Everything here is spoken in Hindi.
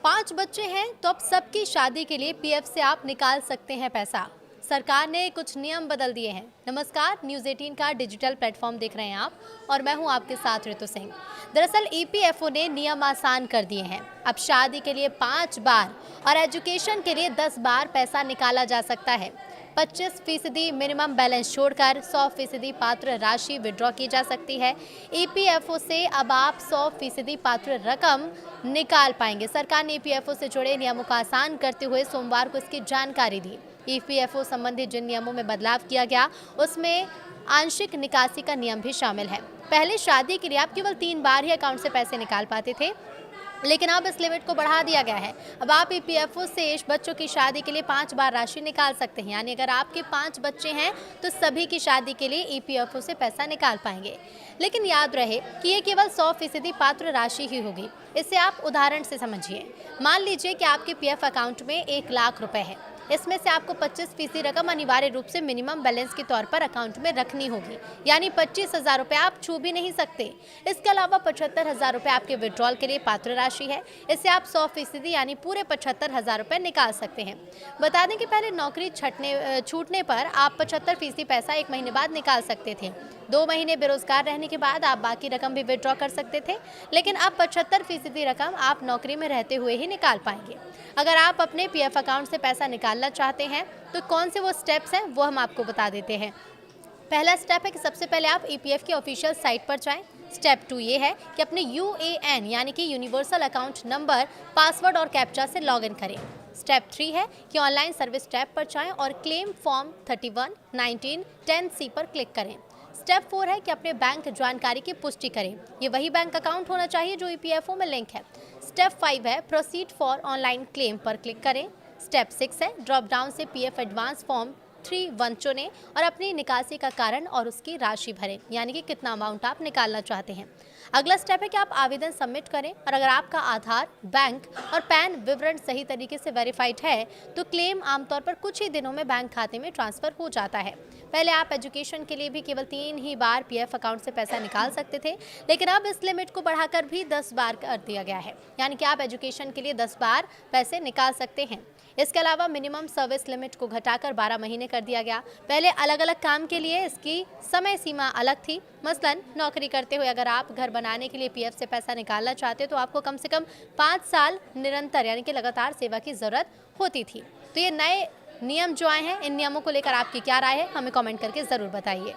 5 बच्चे हैं तो अब सबकी शादी के लिए पीएफ से आप निकाल सकते हैं पैसा। सरकार ने कुछ नियम बदल दिए हैं। नमस्कार, न्यूज़ 18 का डिजिटल प्लेटफॉर्म देख रहे हैं आप और मैं हूं आपके साथ ऋतु सिंह। दरअसल ईपीएफओ ने नियम आसान कर दिए हैं। अब शादी के लिए 5 बार और एजुकेशन के लिए 10 बार पैसा निकाला जा सकता है। 25% मिनिमम बैलेंस छोड़कर 100% पात्र राशि विड्रॉ की जा सकती है। ईपीएफओ से अब आप 100% पात्र रकम निकाल पाएंगे। सरकार ने ईपीएफओ से जुड़े नियमों को आसान करते हुए सोमवार को इसकी जानकारी दी। ईपीएफओ संबंधित जिन नियमों में बदलाव किया गया उसमें आंशिक निकासी का नियम भी शामिल है। पहले शादी के लिए आप केवल 3 बार ही अकाउंट से पैसे निकाल पाते थे, लेकिन अब इस लिमिट को बढ़ा दिया गया है। अब आप ईपीएफओ से बच्चों की शादी के लिए 5 बार राशि निकाल सकते हैं। यानी अगर आपके 5 बच्चे हैं तो सभी की शादी के लिए ईपीएफओ से पैसा निकाल पाएंगे। लेकिन याद रहे कि ये केवल 100% पात्र राशि ही होगी। इसे आप उदाहरण से समझिए। मान लीजिए कि आपके पीएफ अकाउंट में 1 लाख रुपए है। इसमें से आपको 25% रकम अनिवार्य रूप से मिनिमम बैलेंस के तौर पर अकाउंट में रखनी होगी, यानी 25,000 रुपये आप छू भी नहीं सकते। इसके अलावा 75,000 रुपये आपके विड्रॉल के लिए पात्र राशि है। इससे आप 100% यानी पूरे 75,000 रुपये निकाल सकते हैं। बता दें कि पहले नौकरी छूटने पर आप 75% पैसा 1 महीने बाद निकाल सकते थे। 2 महीने बेरोजगार रहने के बाद आप बाकी रकम भी विड्रॉ कर सकते थे, लेकिन अब 75% रकम आप नौकरी में रहते हुए ही निकाल पाएंगे। अगर आप अपने पीएफ अकाउंट से पैसा निकालना चाहते हैं तो कौन से वो स्टेप्स हैं वो हम आपको बता देते हैं। पहला स्टेप है कि सबसे पहले आप ईपीएफ की ऑफिशियल साइट पर जाएं। स्टेप 2 ये है कि अपने यूएएन यानी कि यूनिवर्सल अकाउंट नंबर, पासवर्ड और कैप्चा से लॉगिन करें। स्टेप 3 है कि ऑनलाइन सर्विस टैब पर जाएं और क्लेम फॉर्म 31, 19, 10C पर क्लिक करें। स्टेप 4 है कि अपने बैंक जानकारी की पुष्टि करें। ये वही बैंक अकाउंट होना चाहिए जो ईपीएफओ में लिंक है। स्टेप 5 है प्रोसीड फॉर ऑनलाइन क्लेम पर क्लिक करें। स्टेप 6 है ड्रॉप डाउन से पीएफ एडवांस फॉर्म 3(1) चुनें और अपनी निकासी का कारण और उसकी राशि भरें, यानी कि कितना अमाउंट आप निकालना चाहते हैं। अगला स्टेप है कि आप आवेदन सबमिट करें और अगर आपका आधार, बैंक और पैन विवरण सही तरीके से वेरीफाइड है तो क्लेम आमतौर पर कुछ ही दिनों में बैंक खाते में ट्रांसफर हो जाता है। पहले आप एजुकेशन के लिए भी केवल 3 ही बार पीएफ अकाउंट से पैसा निकाल सकते थे, लेकिन अब इस लिमिट को बढ़ाकर भी 10 बार कर दिया गया है। यानी कि आप एजुकेशन के लिए 10 बार पैसे निकाल सकते हैं। इसके अलावा मिनिमम सर्विस लिमिट को घटाकर 12 महीने कर दिया गया। पहले अलग अलग काम के लिए इसकी समय सीमा अलग थी। मसलन नौकरी करते हुए अगर आप घर बनाने के लिए पीएफ से पैसा निकालना चाहते तो आपको कम से कम 5 साल निरंतर यानी कि लगातार सेवा की ज़रूरत होती थी। तो ये नए नियम जो आए हैं, इन नियमों को लेकर आपकी क्या राय है, हमें कमेंट करके ज़रूर बताइए।